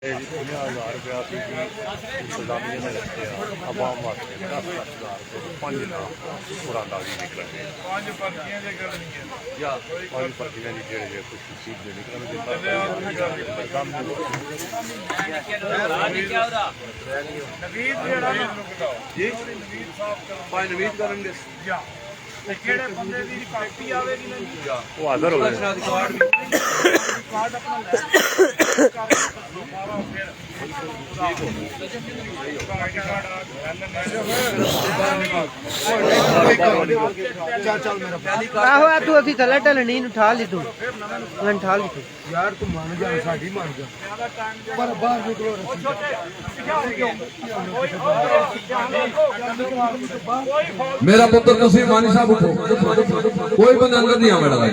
10,000 रुपया इंतजामिया ने रखे आवाम वास्ते 10,00,000 रुपये 5 लाख कुरानदारी निकलेंगे या 5 पर्चियां जी जेड़े कुछ सीट दे निकलेंगे नवीद करेंगे वो हाजिर हो गए आहो तू अभी थले ढलनी उठा ली तू उठा ली तू यार तू मान जा साडी मान जा पर बाहर निकलो मेरा पुत्र नसीब मानी साहब उठो कोई बंदा अंदर नहीं आवे लगा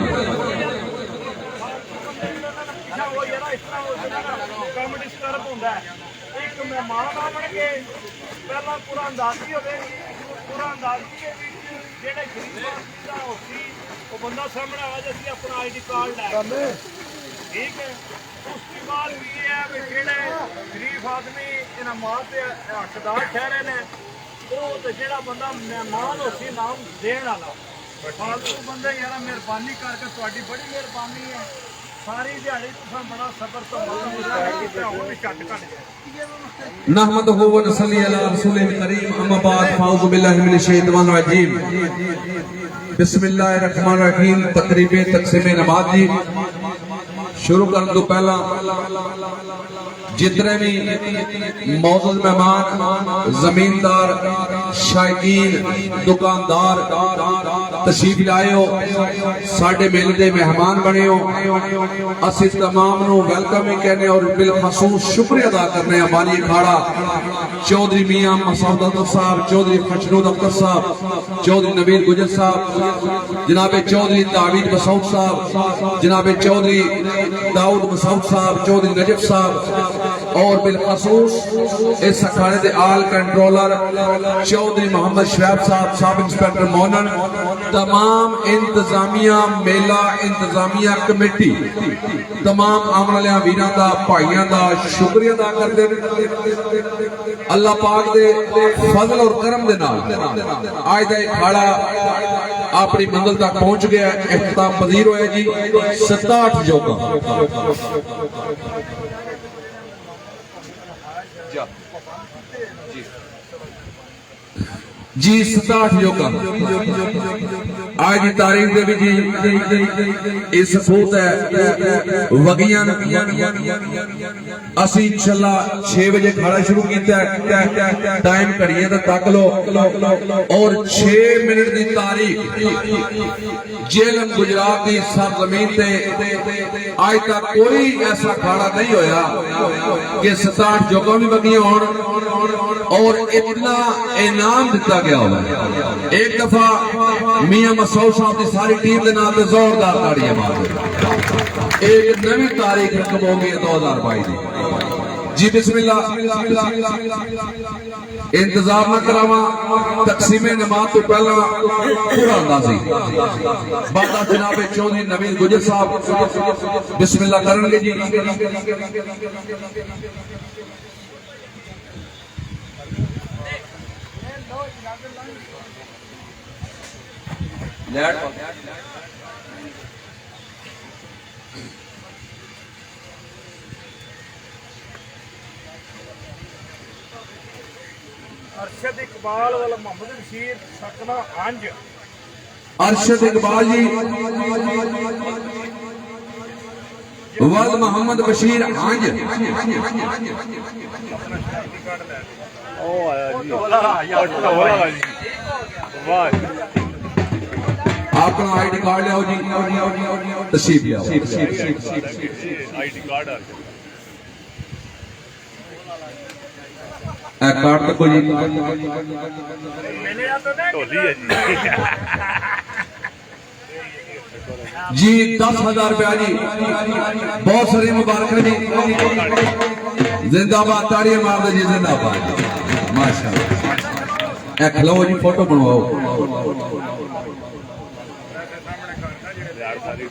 बंदा सामने आया जैसे अपना ID कार्ड लै ठीक है। उसके बाद भी ये है कि जेड़े गरीब आदमी इन्हां मां ते हकदार ठहरे ने वो तो जेड़ा बंदा मेहमान होसी नाम देण वाला फालतू बंदे यार मेहरबानी करके तुहाडी बड़ी मेहरबानी है सारी दिहाड़ी तुसां बड़ा सबर तो हुण झट घट जाए नहमदुहु व नसल्ली अला रसूलिल करीम अम्मा बाद फाउज़ु बिल्लाहि मिनश शैतानिर रजीम बिस्मिल्लाहिर रहमानिर रहीम। तकरीबे तकसीम नमाज जी शुरू करने तो पहला जितने भी मौजूद मेहमान जमींदार शायकीन दुकानदार तशरीफ लाए हो साडे मेले दे मेहमान बने हो असी तमाम नु वेलकम ही कहने और बिलखसूस शुक्रिया अदा करने वाली अखाड़ा चौधरी मियां मसूद अख्तर साहब चौधरी खशनूद अख्तर साहब चौधरी नवीद गुजर साहब जनाबे चौधरी दावीद मसूद साहब जनाबे चौधरी दाऊद मसूद साहब चौधरी नजफ साहब और बिलखसूस इस अखाड़े के आल कंट्रोलर चौधरी मोहम्मद शराब साहब सब इंस्पेक्टर मोनन तमाम इंतजामिया मेला इंतजामिया कमेटी तमाम आने वाले वीरां दा भाइयों का शुक्रिया अदा करते अल्लाह पाक दे फजल और करम दे नाल आज दा अखाड़ा अपनी मंजिल तक पहुंच गया। इख्तिताम पजीर होया जी 67 योगा जी 67 योगा आज की तारीख दे विच इस सूत है वगियां असी इंशाअल्लाह 6 बजे खड़ा शुरू किया टाइम घड़ियां दा तक लो और 6 मिनट की तारीख जेलम गुजरात की सरजमीन ते आज तक कोई ऐसा खाड़ा नहीं होया कि 67 जोगा भी वगियां होण और इतना इनाम दिता गया हो। एक दफा मियां मसूद साहब की सारी टीम के नाम जोरदार ताड़ियां मार एक नवी तारीख रकम होगी 2022 की जी बिस्मिल्लाह इंतजार न करावा तकसीमे नमाज तो पहला पूरा अंदाजी बादा जनाबे चौधरी नवीद गुजर साहब बिस्मिल्लाह करेंगे जी। अरशद इकबाल वाला मोहम्मद बशीर सकना अंज अरशद इकबाल जी वल मोहम्मद बशीर अंज ओ आया जी वाह अपना ID कार्ड लियाओ जी तशरीफ लियाओ ID कार्ड आ गया कार्ड तक जी ढोली है जी 10,000 रुपया जी बहुत सारी मुबारक जी जिंदाबाद ताड़ियां मार दो जी जिंदाबाद माशाअल्लाह खलो जी फोटो बनवाओ सारी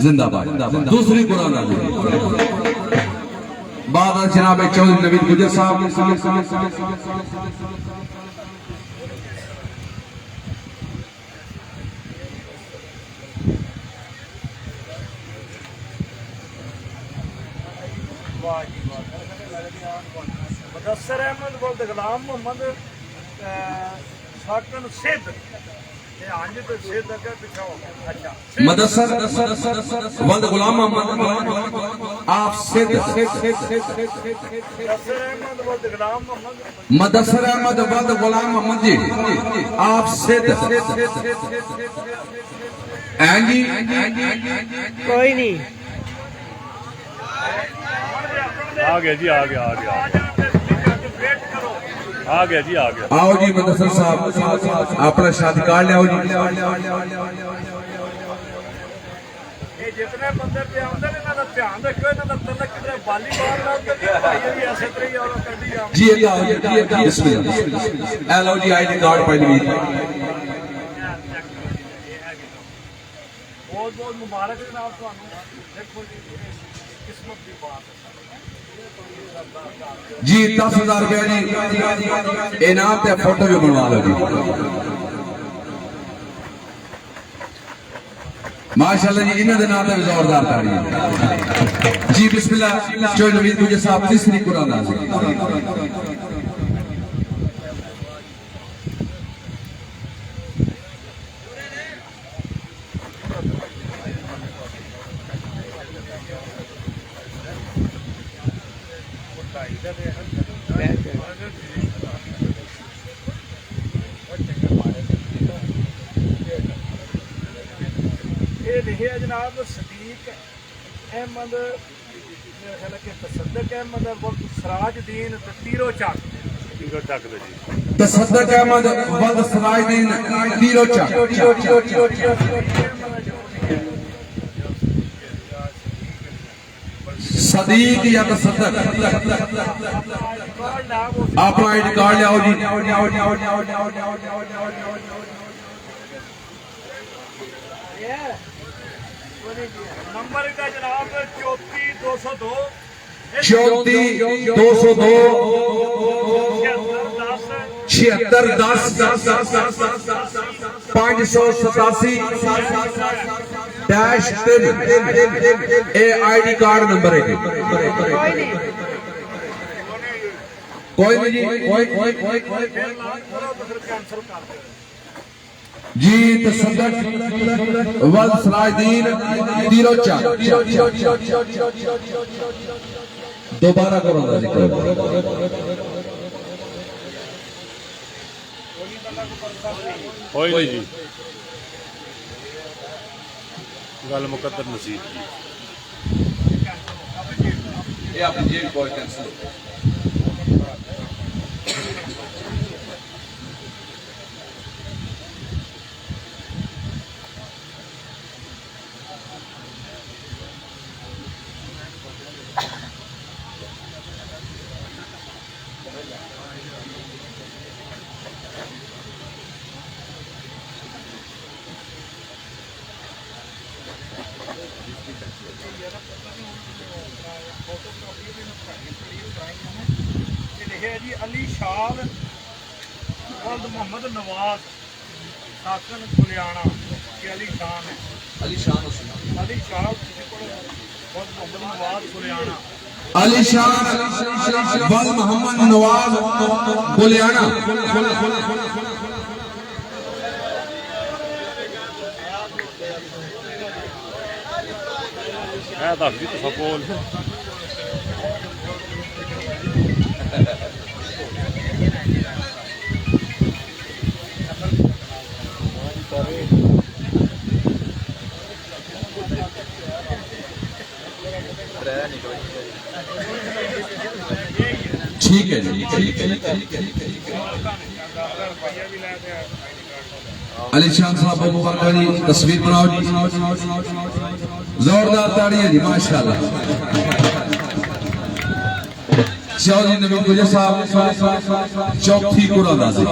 जिंदाबाद। दूसरी कुरान बाद जनाब चौधरी नवीद गुजर साहब। मुदस्सर अहमद वल्द गुलाम मोहम्मद साकन सिद्ध मदसर वल्द गुलाम मोहम्मद आप सिद्ध। मदसर अहमद वल्द गुलाम मोहम्मद जी आप सिद्ध हैं जी। कोई नहीं आ गया जी, आ गया, आ गया, आ गया जी, आ गया। आओ जी मदसर साहब अपना शादिकार ले आओ जी। जितने बंदे पे आते हैं इन्हां दा ध्यान रखियो, इन्हां दा तलक किधरे बाली बाल ना कदी भाई भी ऐसे तरह ही और कदी आ जी अल्लाह जी बिस्मिल्लाह। ए लो जी आईडी कार्ड पहले भी बहुत बहुत मुबारक जनाब तुहानू। देखो जी किस्मत की बात है जी। 10,000 रुपया जी इनाम ते फोटो भी बनवा लो जी। माशाल्लाह जी इन्होंने नाम ते जोरदार ताड़ी जी। बिस्मिल्लाह चौधरी नवीद गुजर साहब तीसरी कुरान नाज़िल। ये लिखे जनाब सदीक अहमद तसद्दक अहमद वल्द सराजदीन तीरो चक दे जी। तसद्दक अहमद वल्द सराजदीन तीरो चक। सदीक या तसद्दक अपना आईडी कार्ड ले आओ जी। नंबर का जनाब 34,202 34,202 7610 587 -3 ए आईडी कार्ड नंबर है। कोई नहीं जी जी। तसद्दक वल्द सराजदीन तीरो चक दोबारा करो कोई नहीं जी। गल मुकद्दर नसीब जी। ये अपनी जेब को कैंसिल। लिखे जी अली शाह वल्द मोहम्मद नवाज साकन गुलियाना ये अली शान है। अली शाह किसी को वल्द मोहम्मद नवाज गुलियाना। अली शाह वल्द मोहम्मद नवाज गुलियाना। दस भी तो सपोल ठीक है जी। अली शाह साहब मुबारक जी तस्वीर बनाओ जी। जोरदार ताड़ी है जी माशाल्लाह। चौधरी नवीद गुजर साहब चौथी कुरान नाज़िल।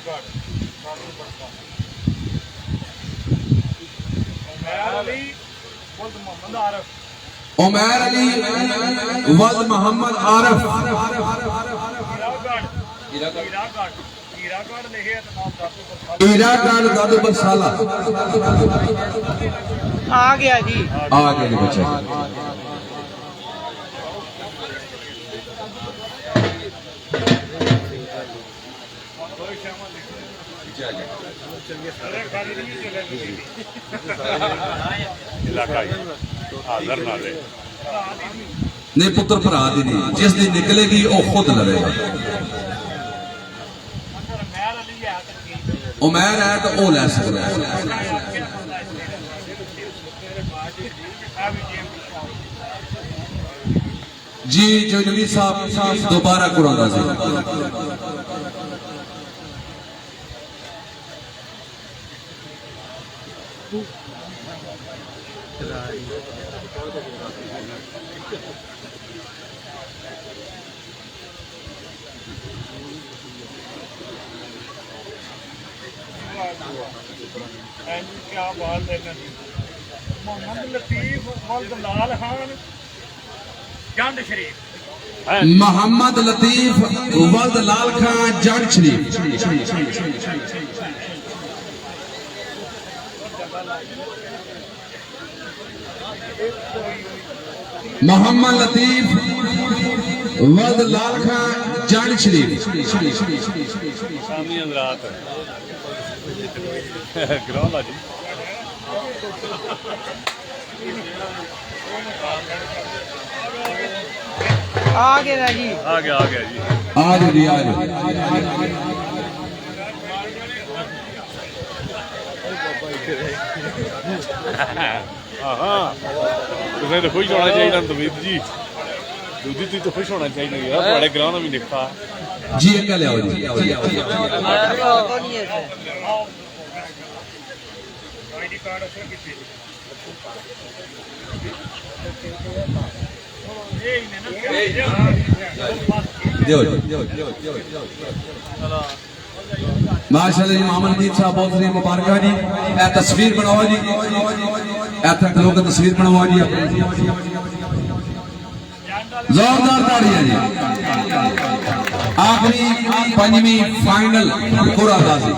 हीरागढ़ उमैर अली वल्द मोहम्मद आरिफ उमैर अली वल्द मोहम्मद आरिफ हीरागढ़ लिखे नाम दादू हीरागढ़ दादू बरसाला आ गया जी आ गए जी बच्चे इलाका ही हाजर नाले ने पुत्र भरा दी नहीं जिस दिन निकलेगी वो खुद लड़ेगा उमैर है तो वो ले सकता है जी जो नबी साहब दोबारा कुरान से क्या बात है मोहम्मद लतीफ वल्द लाल खान जंड शरीफ मोहम्मद लतीफ वल्द लाल खान जंड शरीफ मोहम्मद लतीफ वल्द लाल खान जंड शरीफ सामने हजरात ग्रौला जी आ गया जी आ गया जी आज जी आज हाँ तुम्हें तो खुश होना चाहिए तमीद जी दूधी तुम तो खुश होना चाहिए यार बड़े ग्राउंड में निकला जी क्या ले आओ जी आईडी कार्ड असर कितने माशाअल्लाह जी मोहम्मद अजीत साहब बहुत सारी मुबारक जी ए तस्वीर बनाओ जी ऐसे लोग तस्वीर बनवाओ जी जोरदार तालियां जी आखिरी पंजवी फाइनल पूरा दासी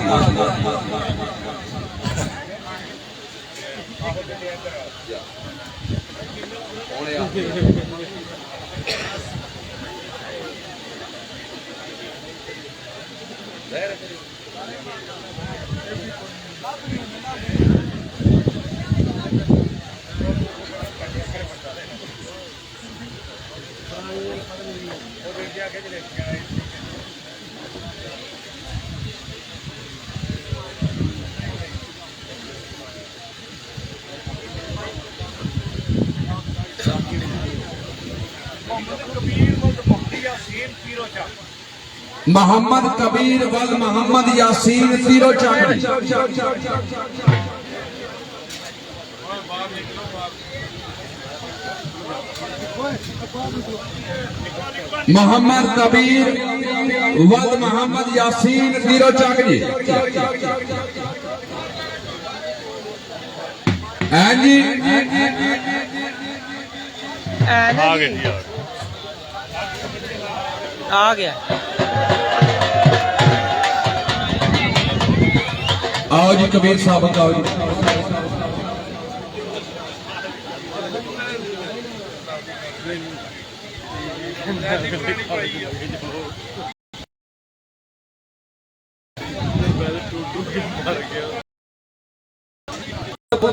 मोहम्मद कबीर वल मोहम्मद यासीन तीरो चाकरी मोहम्मद कबीर वल मोहम्मद यासीन तीरो चाकरी जी आ गया आओ जी कबीर साहब आओ जी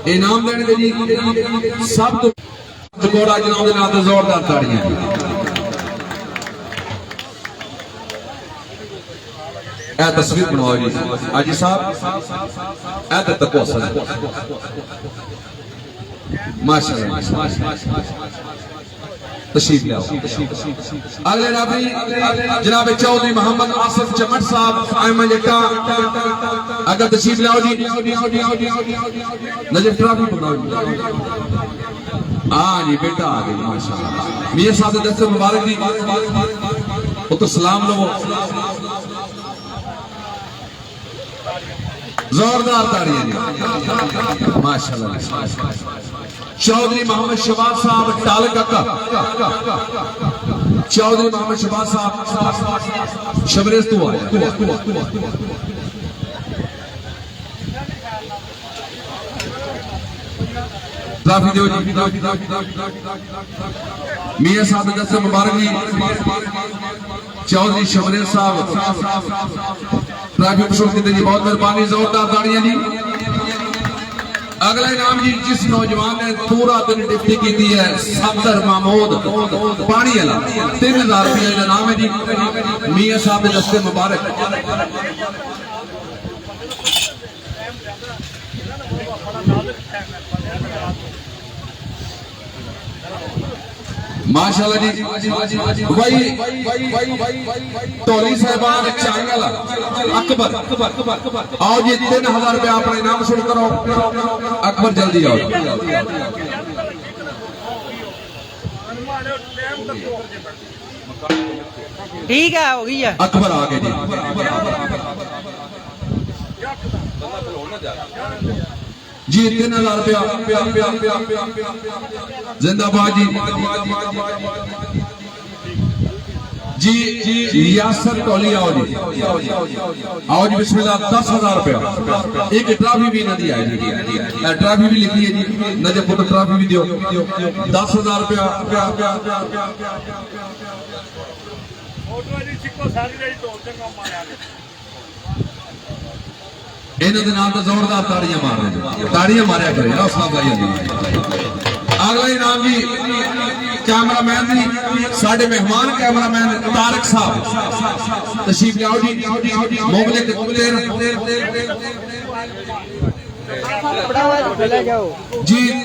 इनाम देने के लिए सब तो जगोड़ा जनाब के नाम जोरदार ताड़ियां ए तस्वीर बनवाओ जी आजी साहब ए तको माशाअल्लाह तशरीफ ले आओ अगले राबी जनाब चौधरी मोहम्मद आसिफ चमट साहब अहमद जट्टा अगर तशरीफ ले आओ जी नजर ट्रॉफी पकड़ाओ जी हाँ जी बेटा आ गई माशाअल्लाह मियां साहब के दस्ते मुबारक जी वो तो सलाम लो जोरदार ताड़ियां जी माशाल्लाह। चौधरी मोहम्मद शबाज साहब टालका, चौधरी मोहम्मद शबाज साहब शबरेज तो आया। ट्रॉफी दो जी, मियां साहब दस्ते मुबारक जी। चौधरी शबरेज साहब ट्रॉफी पेश करते जी, बहुत मेहरबानी, जोरदार ताड़ियां जी। अगला इनाम जी जिस नौजवान ने पूरा दिन डिप्टी की है, सफदर महमूद पानी वाला, 3000 रुपया इनाम है जी। मियां साहब के दस्ते मुबारक। माशाल्लाह जी। भाई टोली साहबान चांगल अकबर आओ जी, 3000 रुपया अपना इनाम शुरू करो। अकबर जल्दी आओ। ठीक है, हो गई है। अकबर आ गए जी। जी 3000 रुपया जिंदाबाद जी। जी यासर टोली आओ जी, आओ जी बिस्मिल्लाह। 10,000 रुपया। एक ट्रॉफी भी नदी आई जी, ट्रॉफी भी लिखी है जी, नजर पुत्र ट्रॉफी भी दियो। 10,000 रुपया। इन्हों के नाम तो जोरदार ताड़ियां मार रहे, ताड़ियां मारिया करें ना उस्ताद भाई। अगला इनाम जी कैमरामैन जी, साडे मेहमान कैमरामैन तारक साहब तशरीफ लाओ जी। मोबले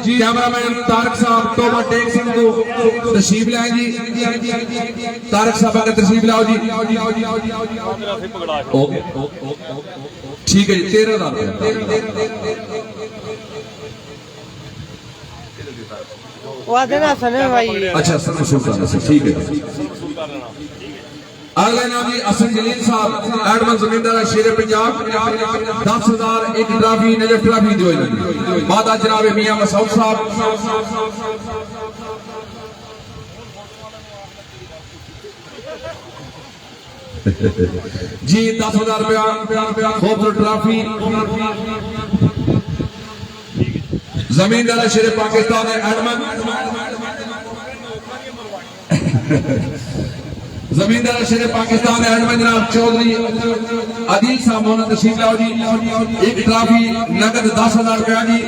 जी कैमरामैन तारक साहब तोबा टेक सिंह को तशरीफ लाए जी। तारक साहब का तशरीफ लाओ जी। ठीक है जी, 13,000 भाई। अच्छा सर सुल्तान से, ठीक है। अगला नाम जी असन जलील साहब एडमन जमींदार शेर पंजाब, 10,000 एक ट्रॉफी नजर ट्रॉफी दो। बाद जनाब मियां मसूद साहब जी 10,000 रुपया खोपरो ट्रॉफी। जमींदार शेर पाकिस्तान एडमन जमींदार शेर पाकिस्तान एडमन जनाब चौधरी आदिल साहब मोहम्मद तशरीफ लाओ जी। एक ट्रॉफी नगद 10,000 रुपया जी।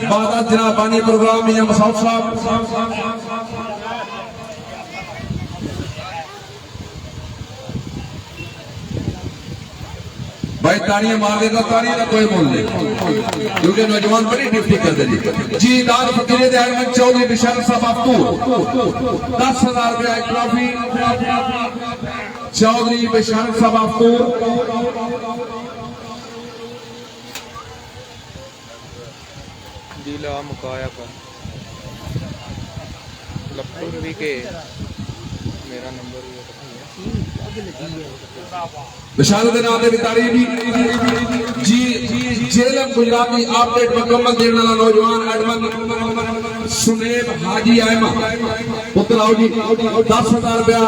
बाद जनाब बानी प्रोग्राम मियां मसूद साहब। भाई ताड़ियां मार देगा, ताड़ियां का कोई बोल नहीं, क्योंकि नौजवान बड़ी ड्यूटी कर दे जी। दाद फकीर अहमद चौधरी बिशाल साहब अफ्तूर, 10,000 रुपया एक ट्रॉफी। चौधरी बिशाल साहब अफ्तूर। जिला मुकाया पर लखनऊ भी के मेरा नंबर विशाल के नाम ताड़ी जी। जेलम गुजराती अपडेट मुकम्मल देने वाला नौजवान एडमन सुनेब हाजी आयमा पुत्र आओ जी। 10,000 रुपया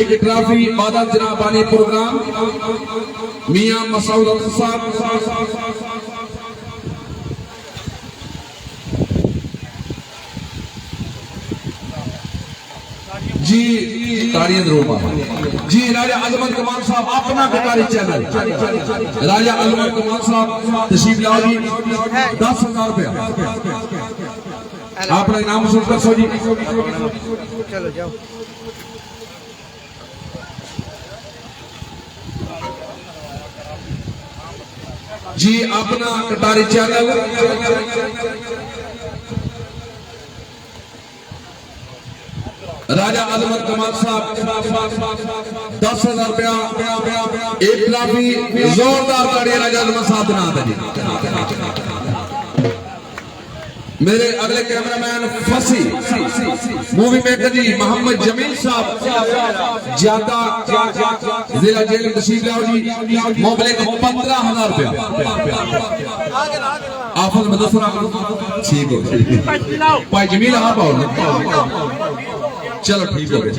एक ट्रॉफी। बाद जनाब बानी प्रोग्राम मियां मसूद साहब। जी ताड़ियां जरूर मारो जी। राजा अजमत कमाल साहब अपना कटारी चैनल, राजा अजमत कमाल साहब तशरीफ लाओ जी। 10,000 रुपया अपना इनाम वसूल कर सो जी। चलो जाओ। जी अपना कटारी चैनल राजा अजमत कमाल साहब 10,000 रुपया एक ट्रॉफी। जोरदार ताड़ियां राजा अजमत साहब ना जी। मेरे अगले कैमरामैन फसी मूवी मेकर जी मोहम्मद जमील साहब ज्यादा जिला जेल तशरीफ लाओ जी। मोबाइल 15,000 रुपया आफत मदसरा ठीक हो भाई जमील आप आओ चलो ठीक हो गया।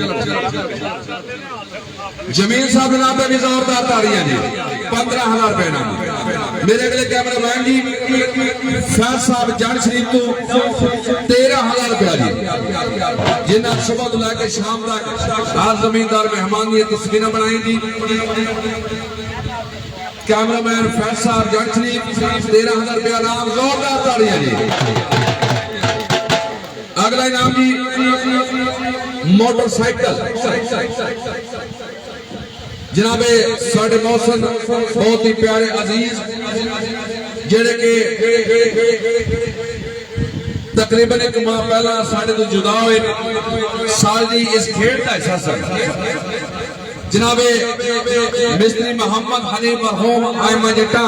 जमील साहब के नाम पे भी जोरदार तालियां जी 15,000 रुपए नाम। मेरे अगले कैमरामैन जी फैज साहब जट शरीफ तो 13,000 रुपया जी जिन्हें सुबह तो लैके शाम तक हर जमींदार मेहमान की तस्वीरें बनाई जी। कैमरामैन फैज साहब जट शरीफ 13,000 रुपया नाम जोरदार तालियां जी। अगला इनाम जी मोटरसाइकिल जनाबे साढ़े मौसम बहुत ही प्यारे अजीज जेड़े के तकरीबन एक माह पहला साढ़े तो जुदा हुए साल दी इस खेड का हिस्सा सन। जनाबे मिस्त्री मोहम्मद हनीफ मरहूम आयमा जट्टा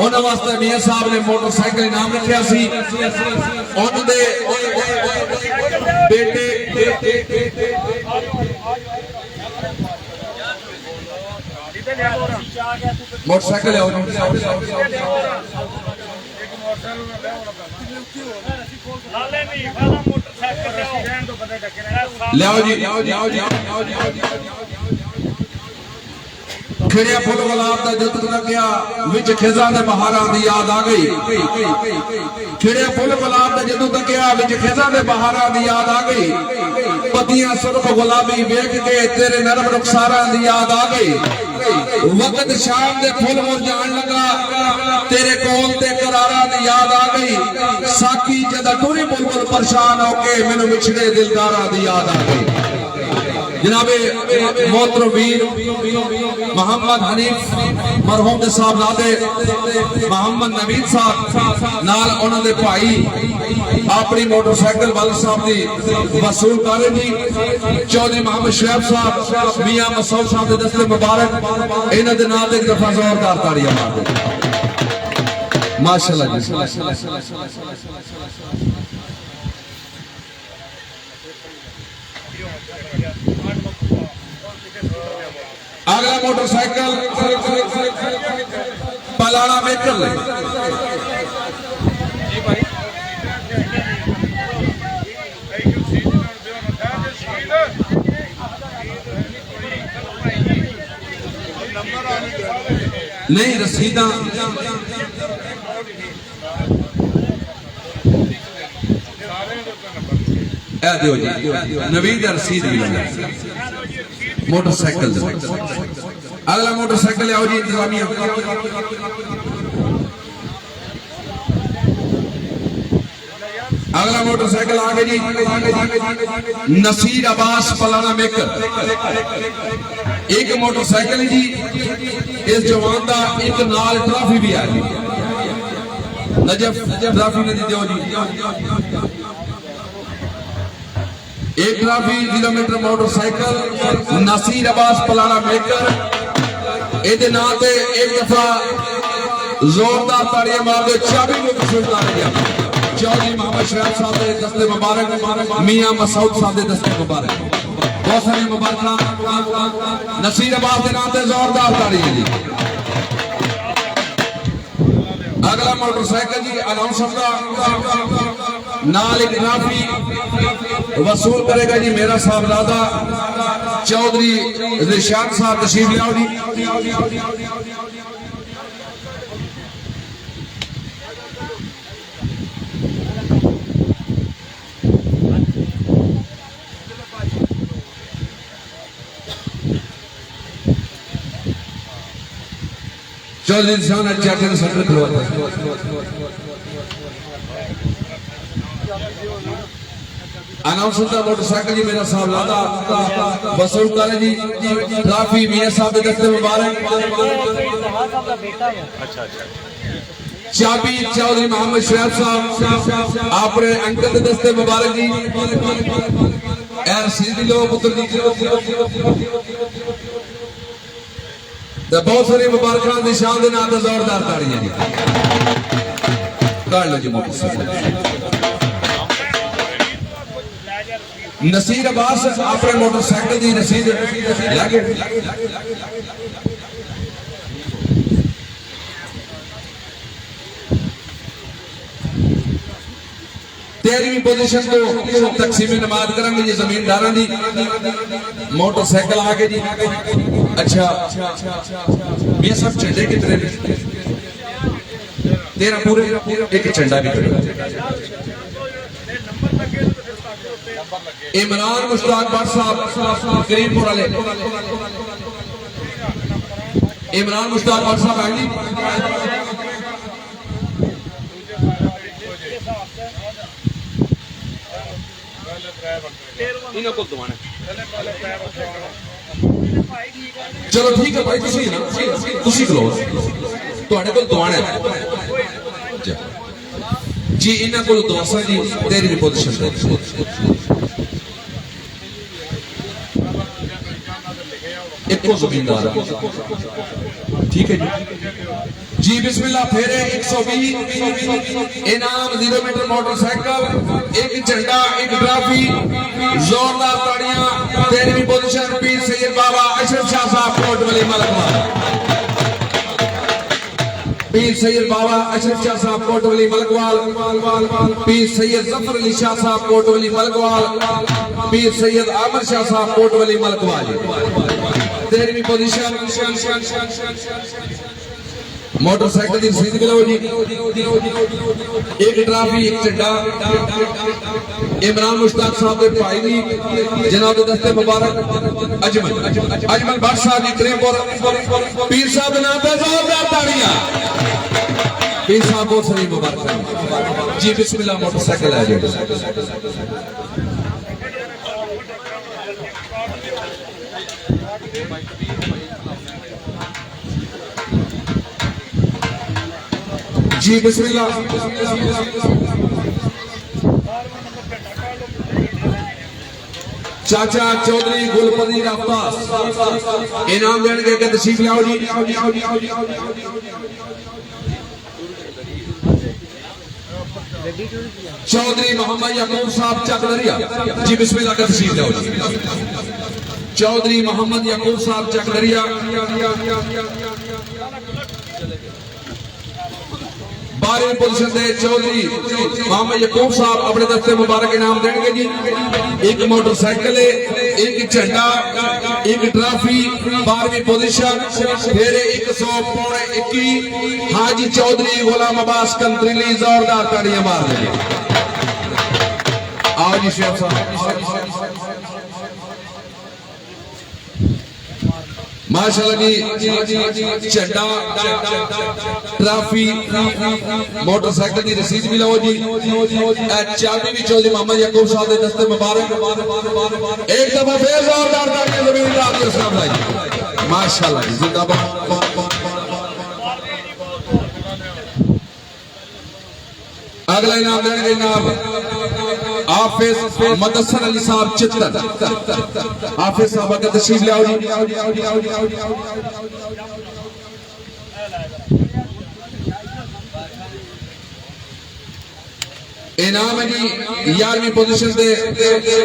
उन्होंने वास्ते मियां साहब ने मोटरसाइकिल इनाम रखा सी। उन्होंने बेटे मोटरसाइकिल खिड़िया फुल गुलाब का जुत लग्या विच खिजा दे बहारा दी याद आ गई। खिड़िया फुल गुलाब का जदों तकिया विच खिजा दे बहारा दी याद आ गई। पतियां सुर्ख गुलाबी वेख के तेरे नरम रुखसारा दी याद आ गई। वक्त शाम दे फुल मुरझान लगा तेरे कोल ते करारा दी याद आ गई। साकी जदा टुरी बुलबुल परेशान होके मैनू विछड़े दिलदारा दी याद आ गई। जनाबे मोहतरम वीर मोहम्मद हनीफ मरहूम के साहबजादे मोहम्मद नवीद साहब नाल उन्होंने भाई अपनी मोटरसाइकिल वाल साहब की वसूल कर रहे जी। चौधरी मोहम्मद शुएब साहब मियां मसूद साहब के दस्ते मुबारक इन्हों के नाम एक दफा जोरदार ताड़ियां मार दे माशाअल्लाह जी। अगला मोटरसाइकिल पलाड़ा में कर ले नहीं रसीदा दियो जी नवीद रसीद मोटरसाइकिल। अगला मोटरसाइकिल आओ जी इंतजामिया। अगला मोटरसाइकिल आ गए जी नसीर अब्बास पलाना मेकर। एक मोटरसाइकिल जी इस जवान का एक नाल ट्रॉफी भी आ गई। नजफ ट्रॉफी ने दी जी एक trophy kilometre motorcycle Naseer Abbas पलाना मेकर ए नाम से एक दफा जोरदार ताड़ियां मार दो। चाबी चौधरी मोहम्मद शुएब साहब के दस्ते मुबारक मियां मसूद साहब के दस्ते मुबारक बहुत सारी मुबारक नसीर अब्बास के नाम से जोरदार ताड़ियां जी। अगला मोटरसाइकिल जी अनाउंसर का नाल एक ट्रॉफी वसूल करेगा जी मेरा साहबजादा चौधरी रिशाद साहब तशरीफ लाओ जी। चौधरी रिशाद चैटन सेंटर खुलवाता अनाउंसर का मोटरसाइकिल जी मेरा साहबजादा वसूल करे जी। ट्रॉफी मियां साहब के दस्ते मुबारक। चाबी चौधरी मोहम्मद शुएब साहब अपने अंकल के दस्ते मुबारक जी। सीधी लो पुत्र जी बहुत सारी मुबारक निशान के नाम से जोरदार ताड़ियां जी कर लो जी मोटरसाइकिल। नसीर अब्बास अपने मोटरसाइकिल की रसीद लैके तेरहवीं पोजीशन तो तकसीम नमाज करेंगे जी जमींदार की मोटरसाइकिल आगे जी। अच्छा ये सब झंडे कितने तेरह पूरे एक झंडा भी इमरान मुश्ताक भट्ट साहब करीमपुर वाले इमरान मुश्ताक भट्ट साहब आएंगे चलो ठीक है भाई तुसी खलो तुहाडे कोल दुआना है जी इन्हां कोल दुआसा जी 13वीं पोजीशन ते एको जमींदार ठीक है जी बिस्मिल्लाह फेरे 120 इनाम 0 मीटर मोटरसाइकिल एक झंडा एक ट्रॉफी जोरदार ताड़ियां 13वीं पोजीशन पीर सैयद बाबा अशरफ शाह साहब कोट वली मलकवाल पीर सैयद बाबा अशरफ शाह साहब कोट वली मलकवाल पीर सैयद जफर अली शाह साहब कोट वली मलकवाल पीर सैयद आमर शाह साहब कोट वली मलकवाल 13वीं पोजीशन मोटरसाइकिल की रसीद मिलो जी एक ट्रॉफी एक झंडा इमरान मुश्ताक साहब के भाई भी जनाब दस्ते मुबारक अजमल भट्ट साहब जी करीमपुर पीर साहब के नाम पे जोरदार तालियां पीर साहब बहुत सारी मुबारक जी बिस्मिल्लाह मोटरसाइकिल है जी जी बिस्मिल्लाह चाचा चौधरी गुलपति अब्बास इनाम देने के तशरीफ लाओ जी चौधरी मोहम्मद याकूब साहब चकदरिया जी बिस्मिल्लाह का तशरीफ लाओ जी चौधरी मोहम्मद याकूब साहब चकदरिया 12वीं पोजीशन से चौधरी मोहम्मद याकूब साहब अपने दस्ते मुबारक इनाम देंगे जी एक मोटरसाइकिल एक झंडा एक ट्रॉफी 12वीं पोजीशन फिर 100.21 हाजी चौधरी गुलाम अब्बास कंत्रीली जोरदार ताड़ियां मार देंगे आओ जी शेख साहब माशाल्लाह जी झंडा ट्रॉफी मोटरसाइकिल की रसीद भी लो जी चाबी भी चौधरी मोहम्मद याकूब साहब के दस्ते मुबारक एक दफा फिर जोरदार तालियां जमींदार के साहब भाई माशाल्लाह जी जिंदाबाद अगला इनाम देंगे इनाम हाफिज मुदस्सर अली साहब चित्तर हाफिज साहब का तशरीफ ले आओ जी इनाम है जी 11वीं पोजीशन से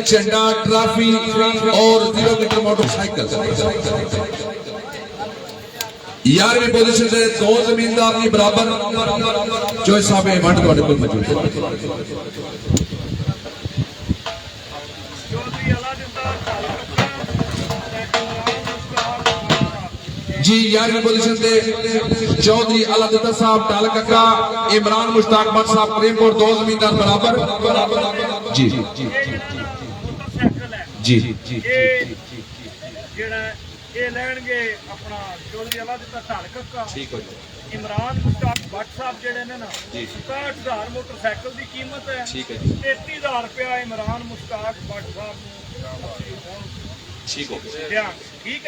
झंडा ट्रॉफी और 0 मीटर मोटरसाइकिल 11वीं पोजीशन से 2 जमींदार की बराबर जो साहब इवेंट ਤੁਹਾਡੇ ਕੋਲ मौजूद है जी 11वीं पोजीशन से चौधरी अलादत्ता साहब टालकका इमरान मुश्ताक भट्ट साहब करीमपुर 2 जमींदार बराबर जी जी ये लेंगे अपना चौधरी अलादत्ता टालकका ठीक है इमरान मुश्ताक भट्ट साहब जेडे ने ना 65000 मोटरसाइकिल की कीमत है ठीक है 33000 रुपया इमरान मुश्ताक भट्ट साहब ठीक हो गया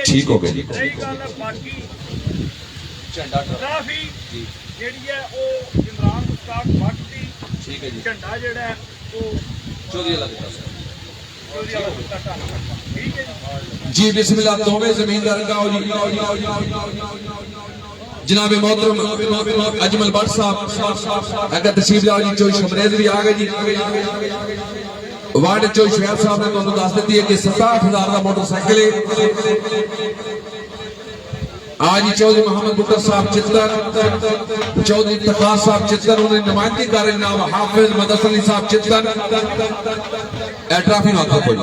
ठीक हो गया सही गल है बाकी झंडा ट्रॉफी जेडी है वो इमरान मुश्ताक भट्ट दी ठीक है जी झंडा जेड़ा है वो चौधरी अलादत्ता साहब जी बिस्मिल्लाह दोवें जमींदार का जनाब मोहतरम अजमल भट्ट साहब अगर तशरीफ लाओ जी चोई शमरेज भी आ गए जी वार्ड चो शहर साहब ने तुहानू दस दी है कि 67,000 का मोटरसाइकिल है। आज चौधरी मोहम्मद बुट्टर साहब चित्तर, चौधरी तखास साहब चित्तर, उन्होंने नुमाइंदगी कर रहे नाम हाफिज मदद अली साहब चित्तर। ट्रॉफी ना कोई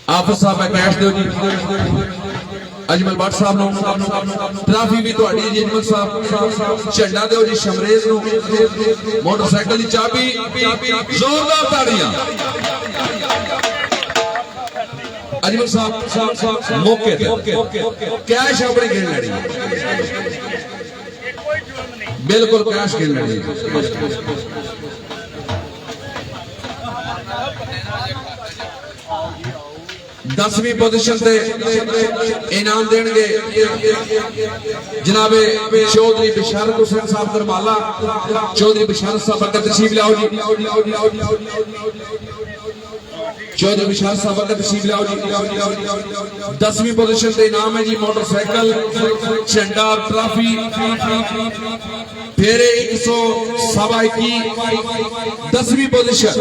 आफिस साहब कैश दो जी। अजमल भट्ट साहब नो ट्रॉफी भी तुहाडी जी। अजमल साहब झंडा दो जी शमरेज नो। मोटरसाइकिल की चाबी, जोरदार ताड़ियां। अजमल साहब मौके ते कैश अपनी खेल लड़ी, बिल्कुल कैश खेल लड़ी। 10वीं पोजीशन से इनाम देंगे जनाबे चौधरी बिशारत हुसैन साहब करमाला। चौधरी बिशारत साहब अगर तशरीफ लाओ जी। चौधरी बिशारत साहब अगर तशरीफ लाओ जी। 10वीं पोजीशन से इनाम है जी मोटरसाइकिल, झंडा, ट्रॉफी, फेरे 121। 10वीं पोजीशन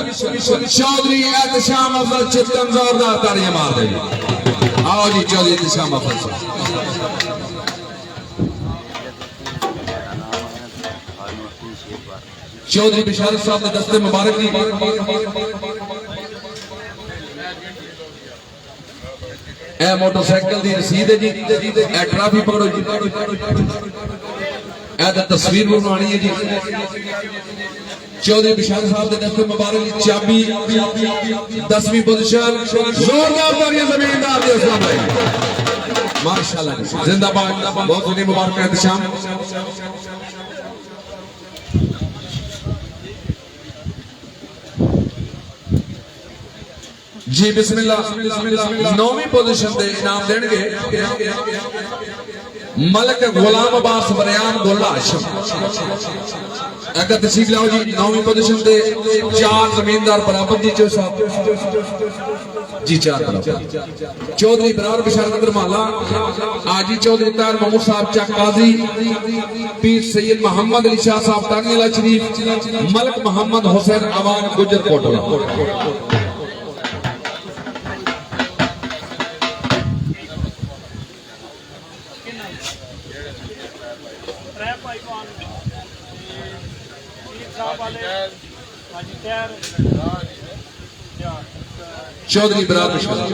चौधरी एहतशाम अफजल चित्तन। जोरदार तालियां मार दे। आओ जी चौधरी एहतशाम अफजल साहब। चौधरी बिशारत साहब ने दस्ते मुबारक दी। ए मोटरसाइकिल की रसीद है जी। ए ट्रॉफी पकड़ो जी। ए तस्वीर बनवानी है जी। चौधरी बिशारत साहब के दस्ते मुबारक की चाबी। 10वीं पोजीशन। जोरदार तालियां जमींदार दे सामने। माशाल्लाह जिंदाबाद। बहुत बहुत मुबारक एहतशाम। जी बिस्मिल्लाह। 9वीं पोजीशन से इनाम देंगे मलक गुलाम अब्बास बरियान गोला हाशिम। अगर तशरीफ लाओ जी। 9वीं पोजीशन से 4 जमींदार बराबर जी। चो साहब जी 4 बराबर। चौधरी बरार बिशारत करमाला। आजी चौधरी तार महमूद साहब चक काजी। पीर सैयद मोहम्मद अली शाह साहब तानीला शरीफ। मलक मोहम्मद हुसैन अवान गुजर कोटला। चौधरी बरार बिशारत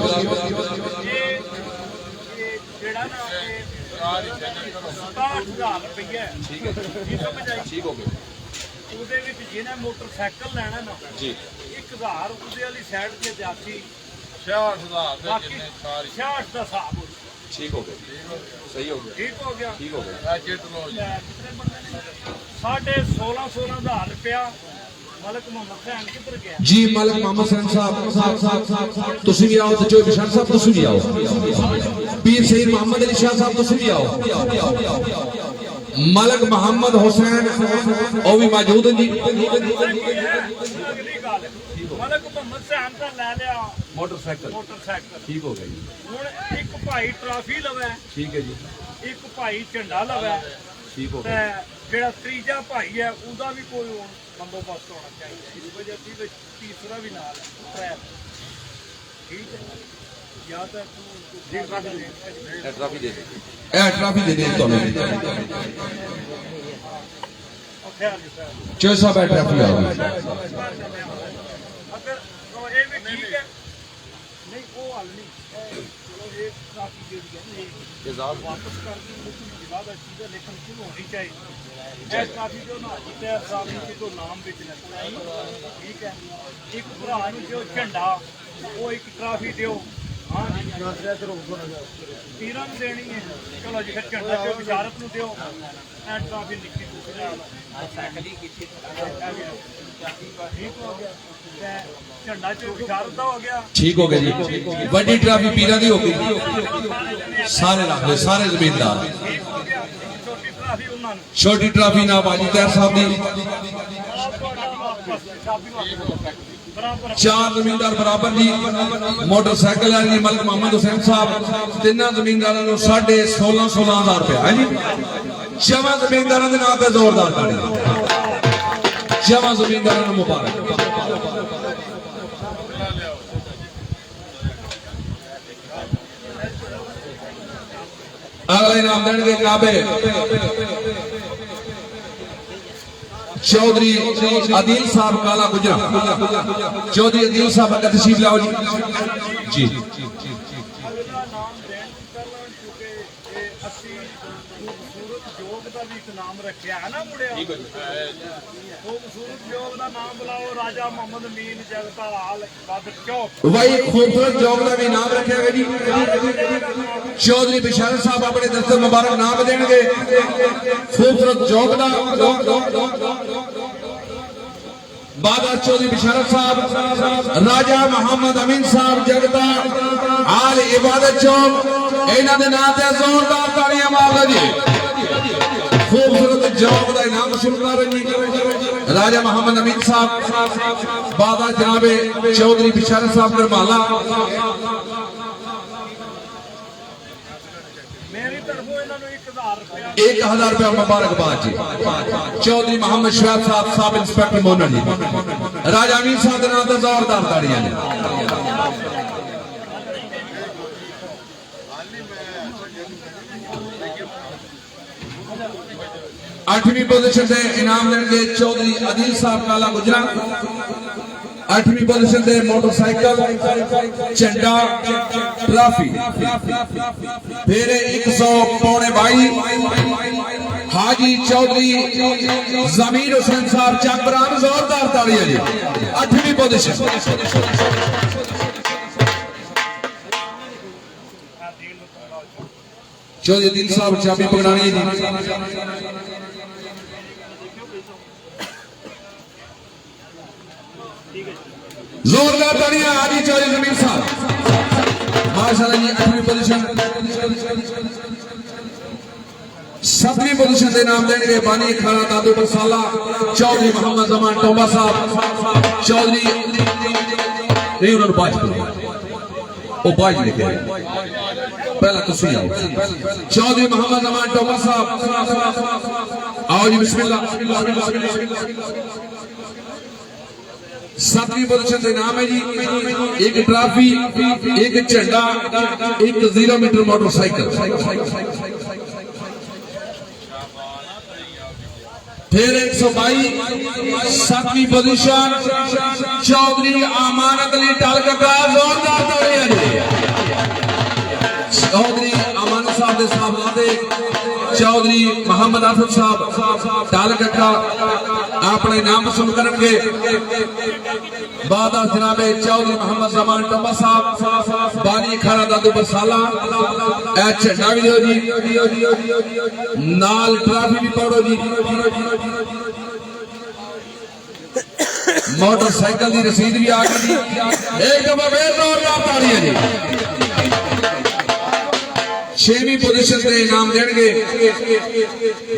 मोटरसाइकिल लेना ना जी 1000 वाली साइड से जाती 66,000 का हिसाब ठीक हो गया। सही हो गया। ठीक हो गया। ठीक हो गया। 16,500 रुपया मलक मोहम्मद हुसैन किधर गया जी। मलक मोहम्मद हुसैन साहब तुसी भी आओ। जो बिशार साहब तुसी भी आओ। पीर सईद मोहम्मद अली शाह साहब तुसी भी आओ। मलक मोहम्मद हुसैन ओ भी मौजूद हैं जी। मलक मोहम्मद हुसैन का ले लिया मोटरसाइकिल। ठीक हो गई। हुण एक भाई ट्रॉफी लवे। ठीक है जी। एक भाई झंडा लवे। ठीक हो गया। जेड़ा तीजा भाई है उसका भी कोई बंदोबस्त होना चाहिए। इस वजह से तीसरा भी नाल है। ठीक है या तो ट्रॉफी दे दे। ट्रॉफी दे दे तो चो साहब ट्रॉफी आ गई। अगर ये भी ठीक है नहीं वो हल नहीं। चलो ये ट्रॉफी दे दी वापस कर दी लेकिन शुरू होनी चाहिए। ट्रॉफी जो ना तो नाम बेचना ठीक है। एक भरा जो झंडा वो एक ट्रॉफी दो। हाँ तीर देनी है। चलो जी फिर झंडा दो बिशारत न दो। ट्रॉफी निकली ठीक हो गया। झंडा चो बिशारत का हो गया। ठीक हो गया जी। बड़ी ट्रॉफी पीरा दी हो गई। सारे रख ले सारे जमींदार। छोटी ट्रॉफी ना बाजी तैर साहब दी। चार जमींदार बराबर जी मोटरसाइकिल वाले मलिक मोहम्मद हुसैन साहब तिना जमींदारों को 16,500 रुपया है जी। छवा जमींदारों के नाम पे जोरदार ताड़ी, छवा जमींदारों को मुबारक। अगले नाम देंगे काबे चौधरी अदील साहब काला गुजरा। चौधरी अदील साहब का तशरीफ लाओ जी। जी वही खूबसूरत जॉब का भी नाम रखा गया जी। चौधरी बिशारत साहब अपने दफ्तर मुबारक नाम देंगे खूबसूरत जॉब का। बादल चौधरी बिशारत साहब, राजा मोहम्मद अमीन साहब जगता आल इबादत चौक, इन्हों के नाम से जोरदार तालियां मार जी। खूबसूरत जॉब का इनाम शुरू कर जी राजा मोहम्मद अमीन साहब, बादल जनाबे चौधरी बिशारत साहब करमाला। एक 1000 रुपया मुबारकबाद जी। चौधरी मोहम्मद शहद साहब, सब इंस्पेक्टर मोना जी। राजा अमीन साहब के नाम से जोरदार ताड़ियां ने। आठवीं पोजीशन से इनाम देंगे चौधरी अदील साहब काला गुजरा। आठवीं पोजीशन से मोटरसाइकिल झंडा ट्रॉफी। फिर 100 हाजी चौधरी जमीर हुसैन साहब चकबरान, जोरदार ताड़ियां जी। 8वीं पोजीशन। चौधरी अदील साहब चाबी पकड़ानी है जी। जोरदार ताड़ियां हाजी चौधरी जमीर साहब माशाल्लाह जी। 8वीं पोजीशन। 7वीं पोजीशन के नाम देंगे बानी खाना दादू बरसाला चौधरी मोहम्मद जमान टोबा साहब। चौधरी नहीं उन्होंने बाज वो बाज लिखे पहला तो सुनिए चौधरी मोहम्मद जमान टोबा साहब आओ जी बिस्मिल्लाह। 7वीं पोजीशन के नाम है जी एक ट्रॉफी, एक झंडा, एक 0 मीटर मोटरसाइकिल। फिर 122 7वीं पोजीशन चौधरी अमानत अली टालकटा, जोरदार ताड़ियां जी। चौधरी अमानत साहब के साहबजादे चौधरी मोहम्मद आसिफ साहब टालकटा अपने नाम पसंद करेंगे। बाद जनाबे चौधरी मोहम्मद जमान टोबा साहब बानी खाना दादू बरसाला झंडा भी दो जी, नाल ट्रॉफी भी पढ़ो जी। मोटरसाइकिल की रसीद भी आ गई। एक दफा जोरदार ताड़ियां जी। 6वीं पोजीशन से इनाम देंगे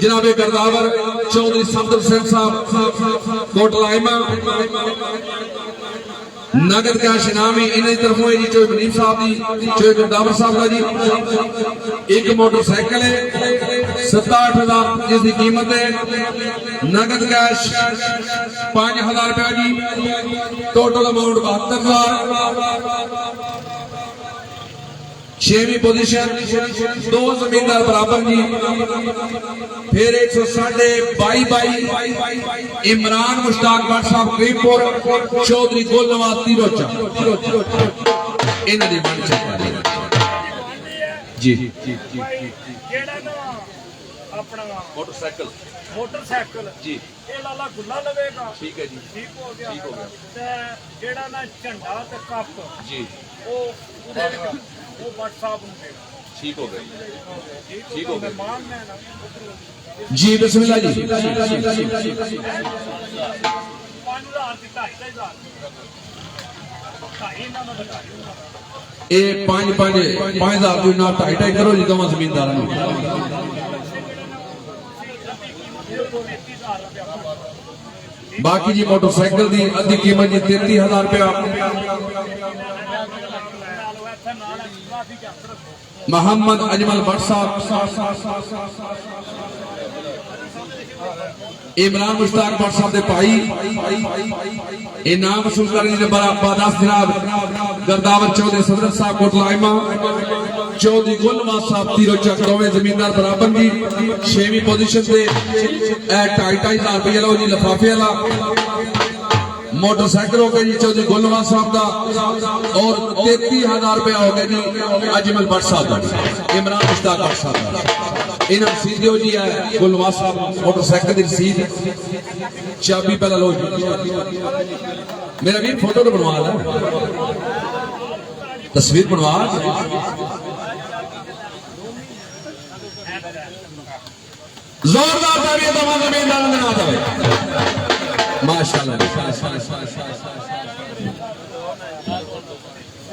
जनाबे गर्दावर चौधरी सफदर हुसैन साहब कोटलाइमा। नगद कैश इनाम ही इन तरफों है जी चोई मुनीब साहब की, चोई गर्दावर साहब का जी। एक मोटरसाइकिल है 67,000 जिसकी कीमत है। नगद कैश 5,000 रुपया जी। Total amount 72,000। 6वीं पोजीशन 2 जमींदार बराबर जी। फिर 122 इमरान मुश्ताक भट्ट साहब करीमपुर चौधरी गोलनवाज तीरोचा इन्होंने जी मोटरसाइकिल जी लाला गुल्ला लवेगा। ठीक है जी। ठीक हो गया। ठीक हो गया। जेड़ा ना झंडा ते कप जी वो भट्ट साहब नूं देगा। ठीक हो गया। ठीक हो गया। मान में ना जी बिस्मिल्लाह जी। 5,000 की 2,500 ये 5,000 की ना 2.5 करो जी दोवां जमींदारां बाकी जी मोटरसाइकिल की अद्धी कीमत जी 33,000 रुपया। मोहम्मद अजमल भट्ट साहब, इमरान मुश्ताक भट्ट साहब के भाई इनाम वसूल करने के बादास जनाब गर्दावर चौधरी सदर साहब कोटलाइमा, चौधरी गुलवास साहब तीरो चक दोवें जमींदार बराबर जी 6वीं पोजीशन से 2,500 रुपये लो जी लिफाफे वाला। मोटरसाइकिल हो गया जी चौधरी गुलवास साहब का और 33,000 रुपया हो गया जी अजमल भट्ट साहब का, इमरान मुश्ताक भट्ट साहब का। इन रसीद दो जी है गुलवास साहब मोटरसाइकिल की रसीद, चाबी पहला लो जी। मेरा भी फोटो तो बनवा ला, तस्वीर बनवा। जोरदार तालियां दवा जमींदार ने ना दे माशाल्लाह।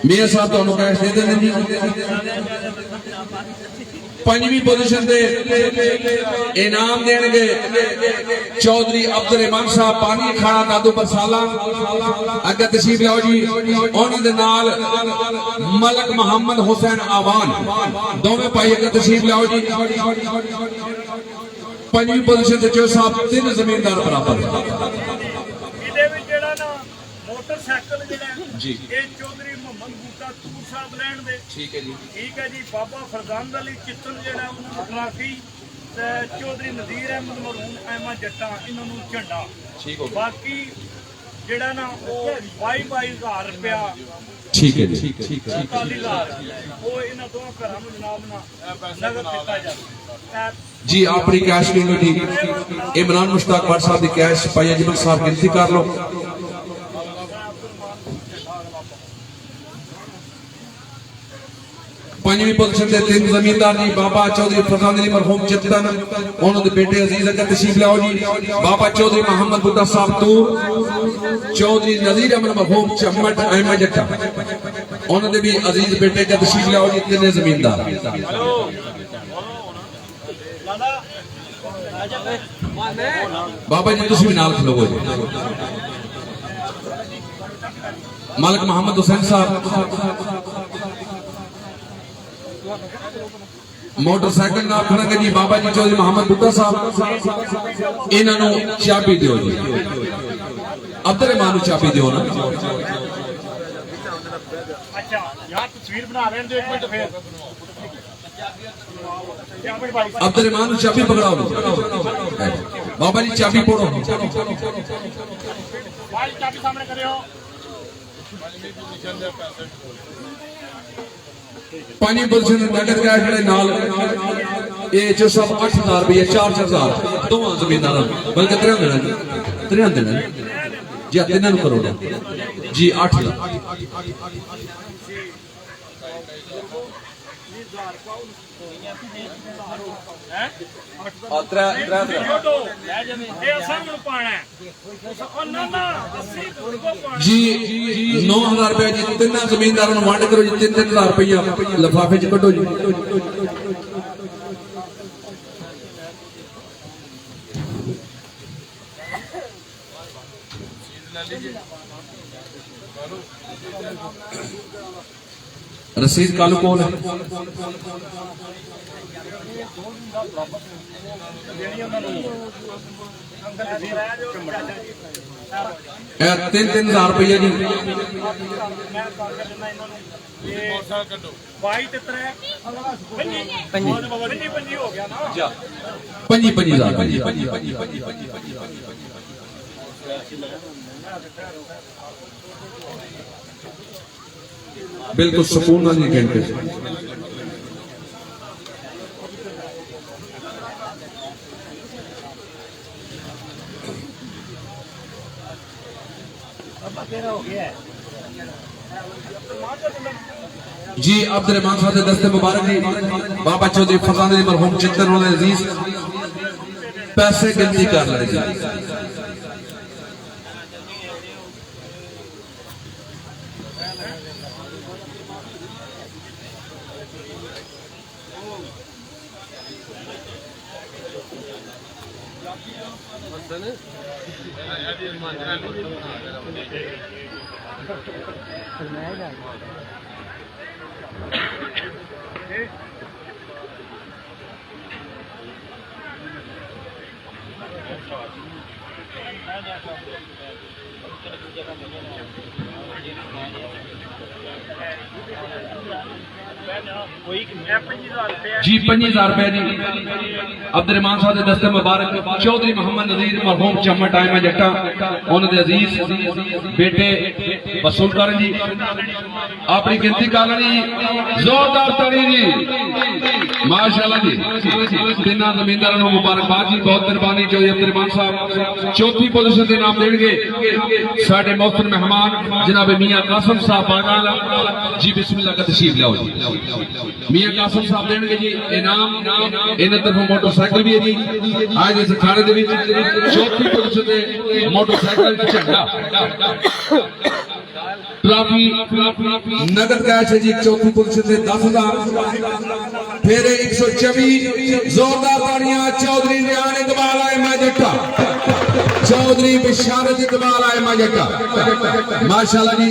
मियां साहब तो कैश दे देने जी। 5वीं पोजीशन से इनाम देंगे चौधरी अब्दुल रहमान साहब पानी खाना दादू बरसाला, अगर तशरीफ लाओ जी। उन्होंने नाल मलक मोहम्मद हुसैन आवान दोवें भाई अगर तशरीफ लाओ जी। 5वीं पोजीशन से जो साहब 3 जमींदार बराबर मोटरसाइकिल जी चौधरी मोहम्मद बूटा तूर साहब लैन दे। ठीक है जी। बाबा फरजान अली चित्तल जेड़ा उन्होंने ट्राफी, चौधरी नजीर अहमद मरहूम ऐमा जट्टा इन्होंने झंडा। बाकी जेड़ा ना वो 22,000 रुपया। ठीक है जी। 45,000 वो इन दोनों घरों में जनाब ना नगद दिता जाए जी। अपनी कैश गिनो जी। इमरान मुश्ताक भट्ट साहब की कैश भाई अजमल साहब गिनती कर लो। 5वीं पोजीशन से 3 जमींदार जी बाबा चौधरी फरजान अली मरहूम चित्तन, उन्होंने बेटे अजीज अगर तशरीफ लाओ जी। बाबा चौधरी मोहम्मद बुद्धा साहब तूर, चौधरी नजीर अहमद मरहूम चम्मट अहमद जट्टा, उन्होंने भी अजीज बेटे का तशरीफ लाओ जी। 3 जमींदार बाबा जी तुम भी नाल खलोगो जी। मलक मोहम्मद हुसैन साहब मोटरसाइकिल ना खड़ेंगे जी। बाबा जी चौधरी मोहम्मद बुद्धा साहब इन्हों चाबी दो जी। अब्दुल रहमान चाबी दो ना। अच्छा यार तस्वीर बना रहे हैं एक मिनट फिर अब्दुल रहमान चाबी पकड़ाओ। बाबा जी चाबी पढ़ो। चाबी सामने करे हो। 5वीं पोजीशन नगद कैश खड़े नाल ये जो सब 8,000 रुपये 4,000 दोवां जमींदार बल्कि 3 देना जी। 3 करो जी 8,000 जी। 9,000 रुपया जी 3 जमींदारों को वंड करो जी। 3,000 रुपया लिफाफे च कड्डो जी। रसीद कालू कौन है? तीन 3,000 रुपया जी। पंजी 50,000 बिल्कुल सुकून वाली घंटे जी। अब्दुल रहमान साहब के दस्ते मुबारक जी। बाबा चौधरी फरजान अली मरहूम चित्तन वाले अजीज पैसे गिनती कर रहे जी। जी 5000 रुपए जी अब्दुलरहमान साहब के दस्ते मुबारक चौधरी मोहम्मद नजीर मरहूम चम्मा टाइम है जट्टा उन्होंने अजीज बेटे वसूल कर जी अपनी गिनती कर लेनी जोरदार ताली जी माशाल्लाह जी तिना जमींदार मुबारकबाद जी बहुत मेहरबानी चौधरी अब्दुलरहमान साहब चौथी पोजीशन के नाम देंगे साडे मोहतरम मेहमान जनाब मियां कासिम साहब बागाला जी बिस्मिल्लाह का तशरीफ लाओ जी मियां कासिम साहब देंगे जी इनाम इन तरफ मोटरसाइकिल भी है जी आज इस खाने दे विच चौथी पोजीशन ते मोटरसाइकिल झंडा ट्रॉफी नगद कैश है जी चौथी पोजीशन से 10,000 फिर 124 जोरदार तालियां चौधरी रियान इकबाल आए मजट्टा चौधरी बिशारत इकबाल आए मजट्टा माशाल्लाह जी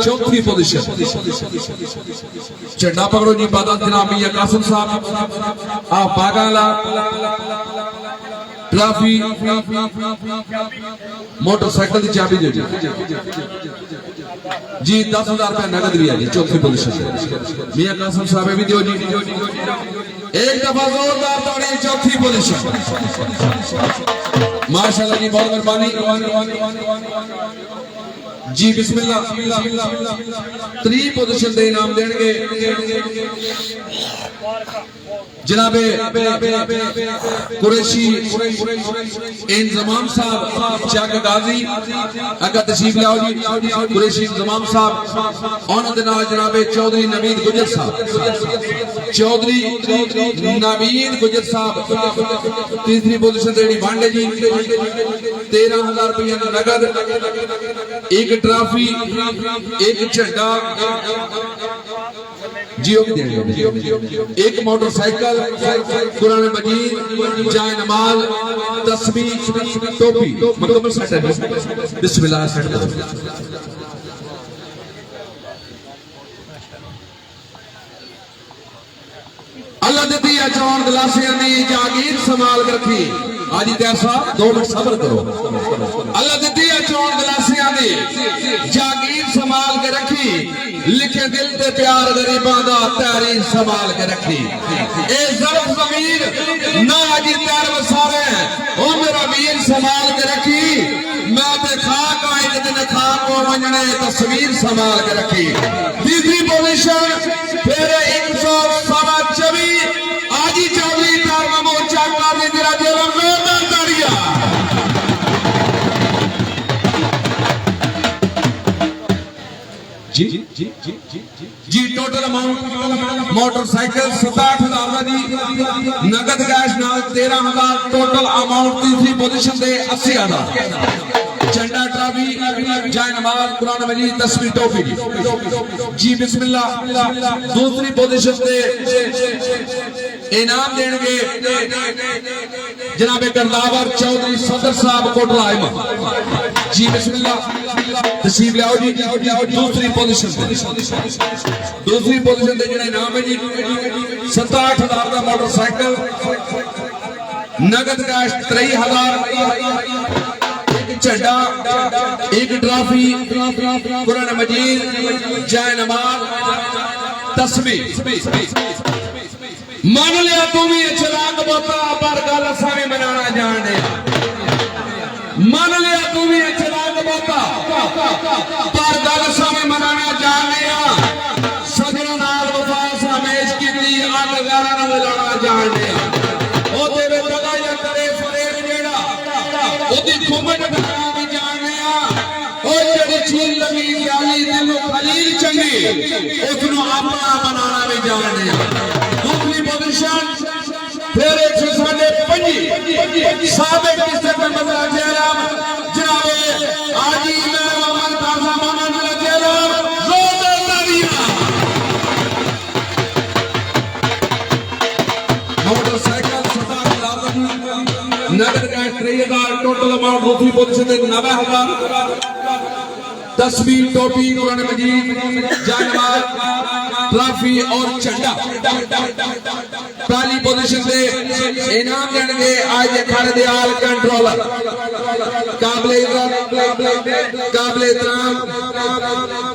चौथी पोजीशन झंडा पकड़ो जी बादल जनाब मियां कासिम साहब आ बागाला ट्रॉफी मोटरसाइकिल की चाबी दे जी 10,000 रुपया नगद भी है जी चौथी पोजीशन मियां कासिम साहब भी दियो जी एक दफा जोरदार ताड़ी चौथी पोजीशन माशाल्लाह जी बहुत मेहरबानी जी बिस्मिल्लाह 3 पोजीशन दे इनाम देंगे जनाबे कुरैशी इंजमाम साहब चक गाजी अगर तशरीफ लाओ जी कुरैशी इंजमाम साहब उन्होंने नाल जनाबे चौधरी नवीद गुजर साहब चौधरी नवीद गुजर साहब तीसरी पोजीशन देनी बांडे जी 13,000 रुपया नगद एक ट्रॉफी एक झंडा जियो एक मोटरसाइकिल कुरान मजीद जाए नमाज तस्बीह टोपी मुकम्मल सेट है बिस्मिल्लाह सेट करो अल्लाह दी अचान गलासियां दी जागीर संभाल के रखी आज कैसा 2 मिनट सब्र करो अल्लाह दी अचान गलासियां दी जागीर संभाल के रखी लिखे दिल ते प्यार गरीबां दा तहरीर संभाल के रखी ए ज़र्फ ज़मीर ना अजी तैर वसावे ओ मेरा वीर संभाल के रखी मैं ते खाक एक दिन खाक को वंजने तस्वीर संभाल के रखी तीसरी पोजीशन फिर 124 आजी चौधरी तारमा मोर्चा काजी तेरा जेलम जोरदार ताड़ियां जी जी जी जी जी टोटल अमाउंट मोटरसाइकिल 67,000 दी नगद कैश नाल 13,000 टोटल अमाउंट तीसरी पोजीशन से 80,000 झंडा ट्रॉफी जाए नमाज कुरान मजीद तस्बीह टोपी जी बिस्मिल्लाह दूसरी पोजीशन से इनाम देंगे जनाब करदावर चौधरी सदर साहब कोटला जी बिस्मिल्लाह तशरीफ लाओ जी दूसरी पोजीशन से जेड़ा इनाम है जी 67,000 का मोटरसाइकिल नगद कैश 23,000 झंडा एक ट्रॉफी कुरान मजीद जाए नमाज तस्बीह मान लिया तू भी चिराग बोता पर गल सारे मनाना जान दे मान लिया तू भी चिराग बोता पर गल सारे मनाना जान दे सदर नाल वफा सामेश कीती अग गारा नाल मिलाना जान दे ओ तेरे जगह या करे फरेब जेड़ा ओदी खुमट बना भी जान दे ओ जेड़ी चीज लगी याली दिल खलील चंगी उसनु अपना बनाना भी जान दे दूसरी पोजीशन फिर 105 साबिक किस्से में मजा जयराम जनाबे आजी मैं मोहम्मद कासा मोहम्मद जयराम जोरदार तालियां मोटरसाइकिल 67,000 परिषद 90,000 तस्वीर टोपी कुरान मजीद जानवर ट्रॉफी और झंडा पहली पोजीशन से इनाम देंगे आज अखाड़े दे आल कंट्रोलर काबिले एहतराम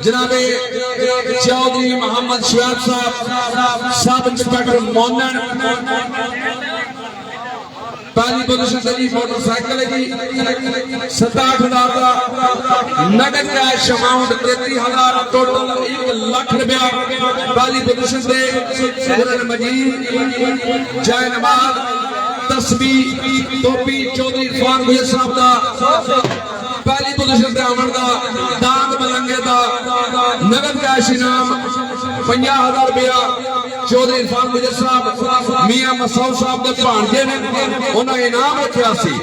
जनाबे चौधरी मोहम्मद शवाब साहब सब इंस्पेक्टर मोनन पहली पोजीशन से जी मोटरसाइकिल है जी 67,000 का नगद कैश अमाउंट 33,000 टोटल 1 लाख रुपया पहली पोजीशन से कुरान मजीद जय नमाज तस्बीह टोपी चौधरी इरफान भैया साहब का पहली पोजीशन से आमन का दांग मलंगे का नगद कैश इनाम 50,000 रुपया चौधरी इरफान भैया साहब मियां मसूद साहब के भांजे ने उन्होंने इनाम रखा सी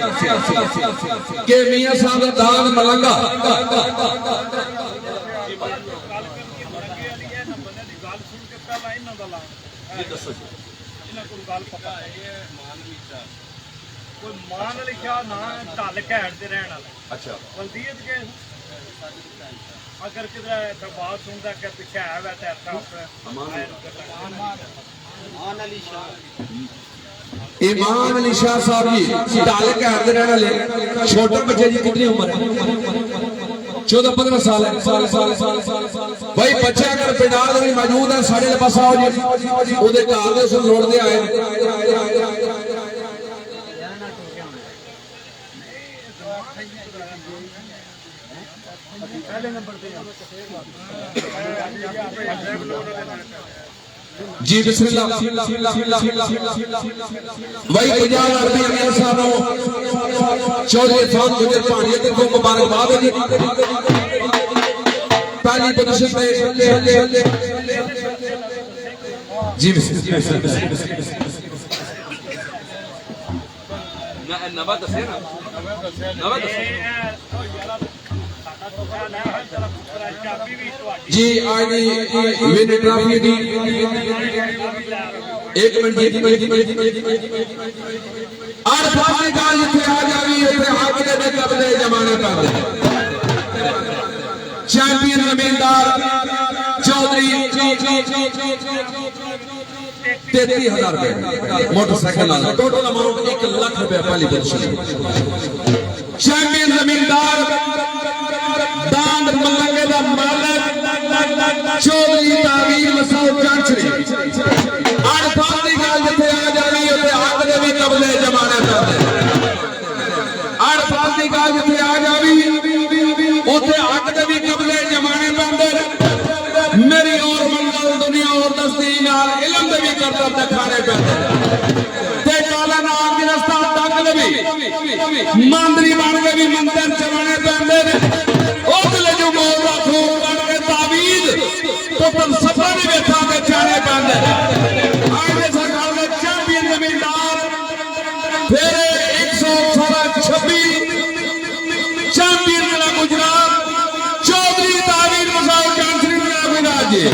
कि मियां साहब का दांग मलंगा कोई मान लिखा ना ढल घैट दे रहने वाला अच्छा बलदीयत के अगर किधर बात सुनता के पीछे है वैसे ऐसा ईमान अली शाह साहब जी ढल घैट दे रहने वाले छोटे बच्चे जी कितनी उम्र है 14-15 साल है भाई बच्चे अगर पिंडाल में मौजूद है साढ़े पास आओ जी ओदे घर दे उस लोड़दे आए जी बिस्मिल्लाह भाई 50,000 रुपया मेरे साहब चौधरी इरफान गुजर पानियत को मुबारकबाद है जी पहली पोजीशन पे जी नवा दसे ना नवा दसे जी आज विन ट्रॉफी दी 1 मिनट और फाइनल गाल जिथे आ जावी उथे हक दे कबले जमाने पर चैंपियन जमींदार चौधरी 33,000 रुपए मोटरसाइकिल वाला टोटल अमाउंट 1 लाख रुपए पहली पोजीशन चैंपियन जमींदार दांद मलंगे दा मालिक चौधरी तावीर मसूद चांचरी आज फादी गाल जिथे आ जावी उथे हक दे भी कबले जमाने पर आज फादी गाल जिथे आ जावी उथे हक दे भी कबले जमाने पर मेरी और मंगल दुनिया और दस्ती नाल इल्म दे भी करता दिखाने पे ते काला नाम दी रस्ता तक दे भी मांदरी बन के भी मंदिर चलाने पैंदे ने ओदले जो मौला खूब बन के तावीज तो पर सफर ने बैठा के चाने पैंदे आज दे सरकार दे चैंपियन जमींदार फिर 126 चैंपियन जिला गुजरात चौधरी तावीर मसूद चांचरी मेरा विराज जी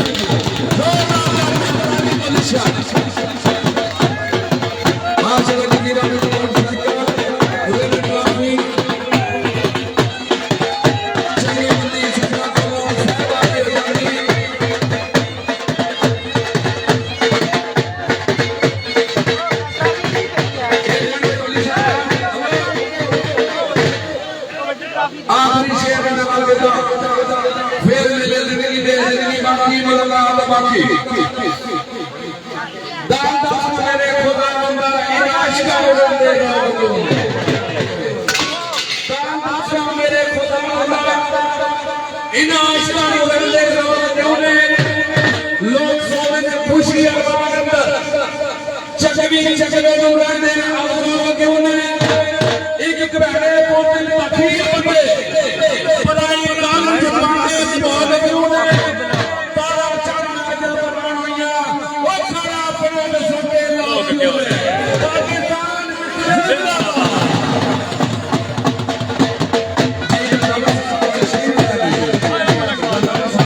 आखिरी शेर में फिर मिले जिंदगी दे जिंदगी बाकी मुलाकात बाकी दान दान मेरे खुदा बंदा इन आशिका उड़न दे दान दान मेरे खुदा बंदा इन आशिका उड़न दे लोग सोने में खुशी आबाद चकवी चकवे उड़न दे आवाज़ के उन्हें एक एक बहरे पोतल पखी बंदे पराई कान जबाने बहुत के उन्हें तारा चढ़ना जब बनाया वो खड़ा अपने सुने लोग